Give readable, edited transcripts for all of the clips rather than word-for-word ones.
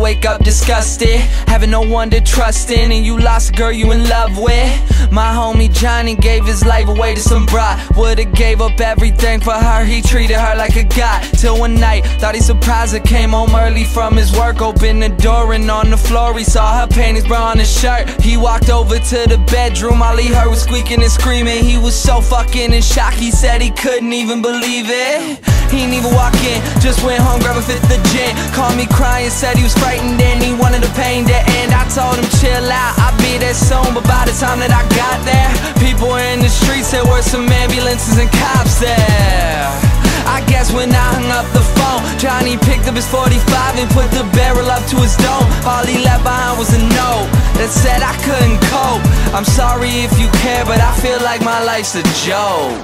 wake up disgusted, having no one to trust in, and you lost a girl you in love with. My homie Johnny gave his life away to some bride. Would've gave up everything for her, he treated her like a god. Till one night, thought he surprised her, came home early from his work. Opened the door and on the floor he saw her panties, bra on his shirt. He walked over to the bedroom, all he heard was squeaking and screaming. He was so fucking in shock, he said he couldn't even believe it. He didn't even walk in, just went home, grabbed a fifth of gin. Called me crying, said he was frightened and he wanted the pain to end. I told him chill out, I'll be there soon. But by the time that I got there, people were in the streets, there were some ambulances and cops there. I guess when I hung up the phone, Johnny picked up his 45 and put the barrel up to his dome. All he left behind was a note that said I couldn't cope. I'm sorry if you care, but I feel like my life's a joke.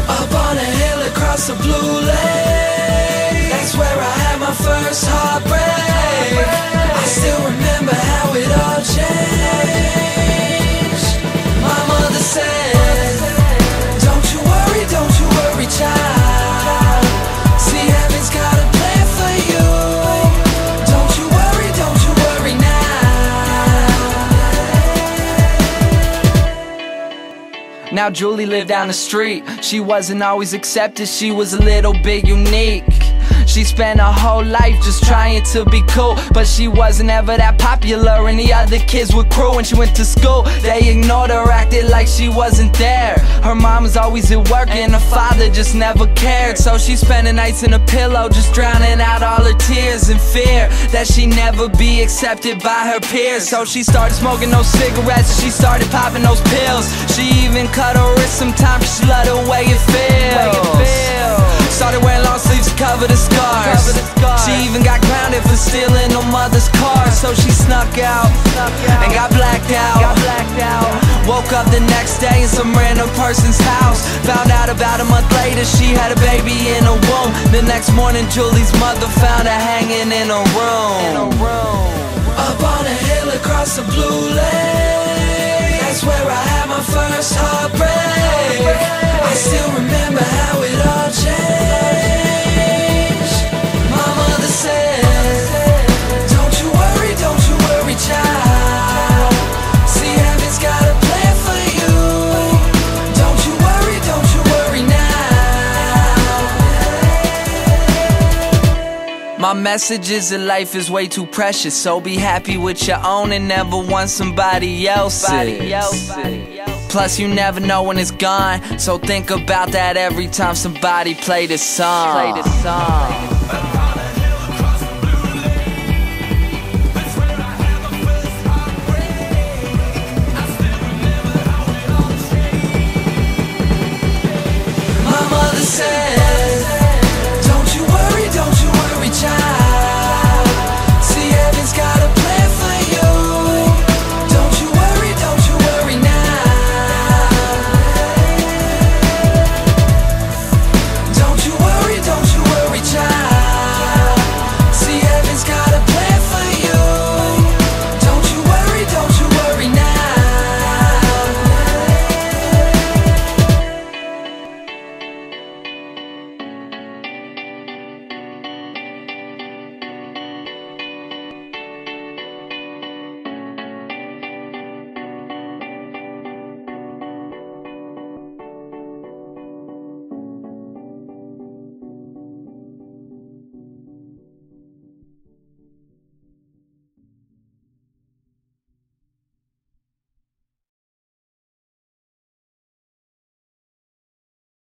Up on a hill across the blue lake, that's where I had my first heartbreak. I still remember how it all changed. My mother said, don't you worry, child. See, heaven's got a plan for you. Don't you worry now. Now Julie lived down the street. She wasn't always accepted, she was a little bit unique. She spent her whole life just trying to be cool, but she wasn't ever that popular and the other kids were cruel. When she went to school, they ignored her, acted like she wasn't there. Her mom was always at work and her father just never cared. So she spent the nights in a pillow, just drowning out all her tears in fear that she'd never be accepted by her peers. So she started smoking those cigarettes and she started popping those pills. She even cut her wrist sometimes cause she loved the way it feels. Started wearing long sleeves to cover the scars. She even got grounded for stealing her mother's car. So she snuck out and got blacked out. Woke up the next day in some random person's house. Found out about a month later she had a baby in her womb. The next morning Julie's mother found her hanging in a room. Up on a hill across the blue lake, that's where I had my first heartbreak. I still remember how it all changed. My mother said, don't you worry, child. See, heaven's got a plan for you. Don't you worry now. My message is that life is way too precious, so be happy with your own and never want somebody else's. Plus you never know when it's gone, so think about that every time somebody play this song.